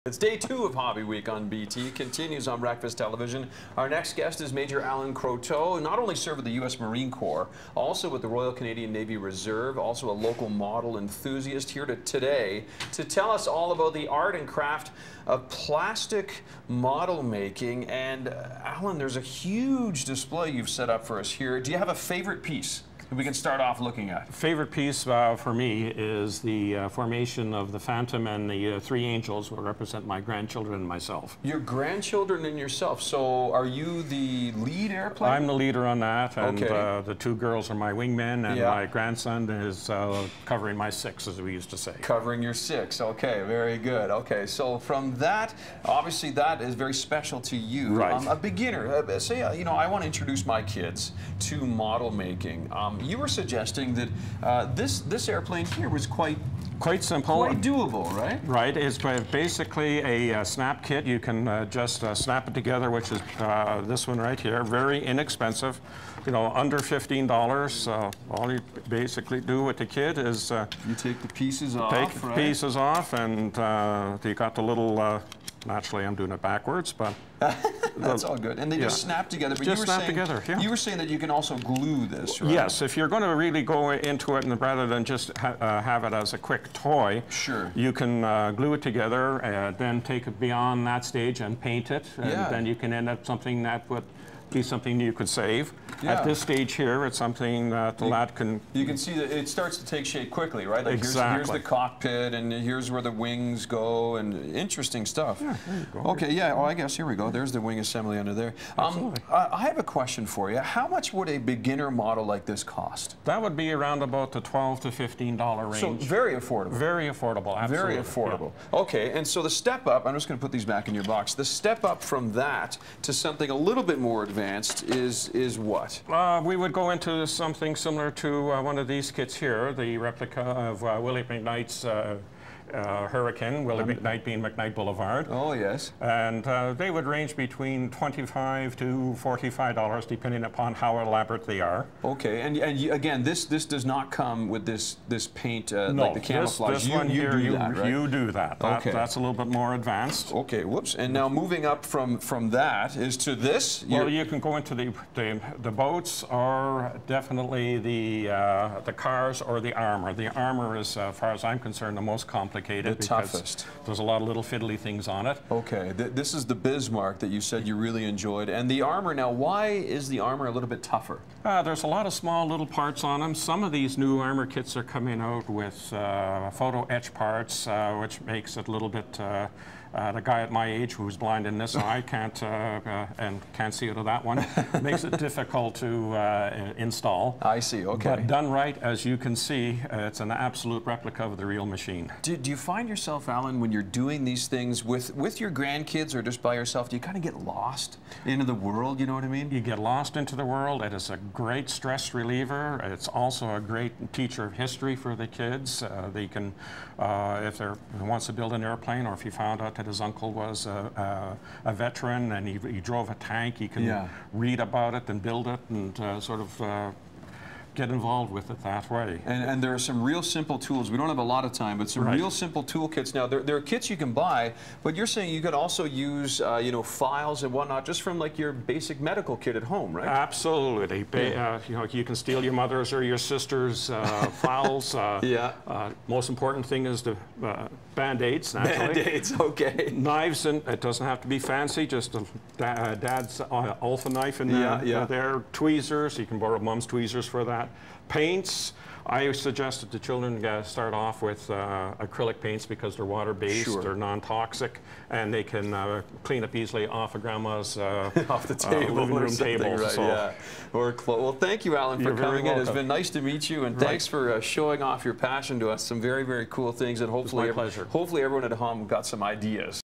It's day 2 of Hobby Week on BT. Continues on Breakfast Television. Our next guest is Major Alan Croteau, not only served with the U.S. Marine Corps, also with the Royal Canadian Navy Reserve, also a local model enthusiast, here today to tell us all about the art and craft of plastic model making. And Alan, there's a huge display you've set up for us here. Do you have a favorite piece we can start off looking at? Favorite piece for me is the formation of the Phantom and the three angels, will represent my grandchildren and myself. Your grandchildren and yourself. So are you the lead airplane? I'm the leader on that, and okay. The two girls are my wingmen, and my grandson is covering my 6, as we used to say. Covering your 6. Okay, very good. Okay, so from that, obviously that is very special to you. Right. A beginner, say, you know, I want to introduce my kids to model making. You were suggesting that this airplane here was quite simple, quite doable, right? Right. It's basically a snap kit. You can just snap it together, which is this one right here. Very inexpensive. You know, under $15. All you basically do with the kit is you take the pieces off. Take the pieces off, and you got the little. Naturally, I'm doing it backwards, but that's all good. And they just snap together. But just snap together. Yeah. You were saying that you can also glue this, right? Yes, if you're going to really go into it, and rather than just have it as a quick toy, sure, you can glue it together, then take it beyond that stage and paint it, and then you can end up something that would be something you could save. At this stage here, it's something that the lad can... You can see that it starts to take shape quickly, right? Like exactly. Here's the cockpit, and here's where the wings go, and interesting stuff. Yeah, there you go. Okay, yeah, oh, I guess, here we go. There's the wing assembly under there. I have a question for you. How much would a beginner model like this cost? That would be around about the $12 to $15 range. So very affordable. Very affordable, absolutely. Very affordable. Yeah. Okay, and so the step up, I'm just going to put these back in your box. The step up from that to something a little bit more advanced is what? We would go into something similar to one of these kits here, the replica of Willie McKnight's Hurricane, Willie McKnight being McKnight Boulevard. Oh, yes. And they would range between $25 to $45, depending upon how elaborate they are. Okay, and again, this does not come with this paint, no, like the camouflage. This one here, you do that. Okay. That's a little bit more advanced. Okay, whoops. And now moving up from that is to this. Well, you can go into the boats, or definitely the cars, or the armor. The armor is, as far as I'm concerned, the most complicated. The toughest. There's a lot of little fiddly things on it. Okay, this is the Bismarck that you said you really enjoyed. And the armor, now why is the armor a little bit tougher? There's a lot of small little parts on them. Some of these new armor kits are coming out with photo etch parts, which makes it a little bit... the guy at my age who's blind in this eye can't see out of that one. Makes it difficult to install. I see, okay. But done right, as you can see, it's an absolute replica of the real machine. Do you find yourself, Alan, when you're doing these things with your grandkids or just by yourself, do you kind of get lost into the world, you know what I mean? You get lost into the world. It is a great stress reliever. It's also a great teacher of history for the kids. They can, if they wants to build an airplane, or if you found out that his uncle was a veteran and he drove a tank, he can read about it and build it and sort of get involved with it that way. And there are some real simple tools. We don't have a lot of time, but some real simple toolkits. Now, there are kits you can buy, but you're saying you could also use, you know, files and whatnot just from like your basic medical kit at home, right? Absolutely. You know, you can steal your mother's or your sister's files. Most important thing is the Band-Aids, naturally. Band-Aids, okay. Knives, and it doesn't have to be fancy, just a dad's Alpha knife in there. Tweezers, you can borrow mom's tweezers for that. Paints, I suggest that the children start off with acrylic paints because they're water-based, they're non-toxic, and they can clean up easily off of grandma's off the table, living room table. Right, well, thank you, Alan, for coming in. It's been nice to meet you, and thanks for showing off your passion to us. Some very, very cool things, and hopefully everyone at home got some ideas.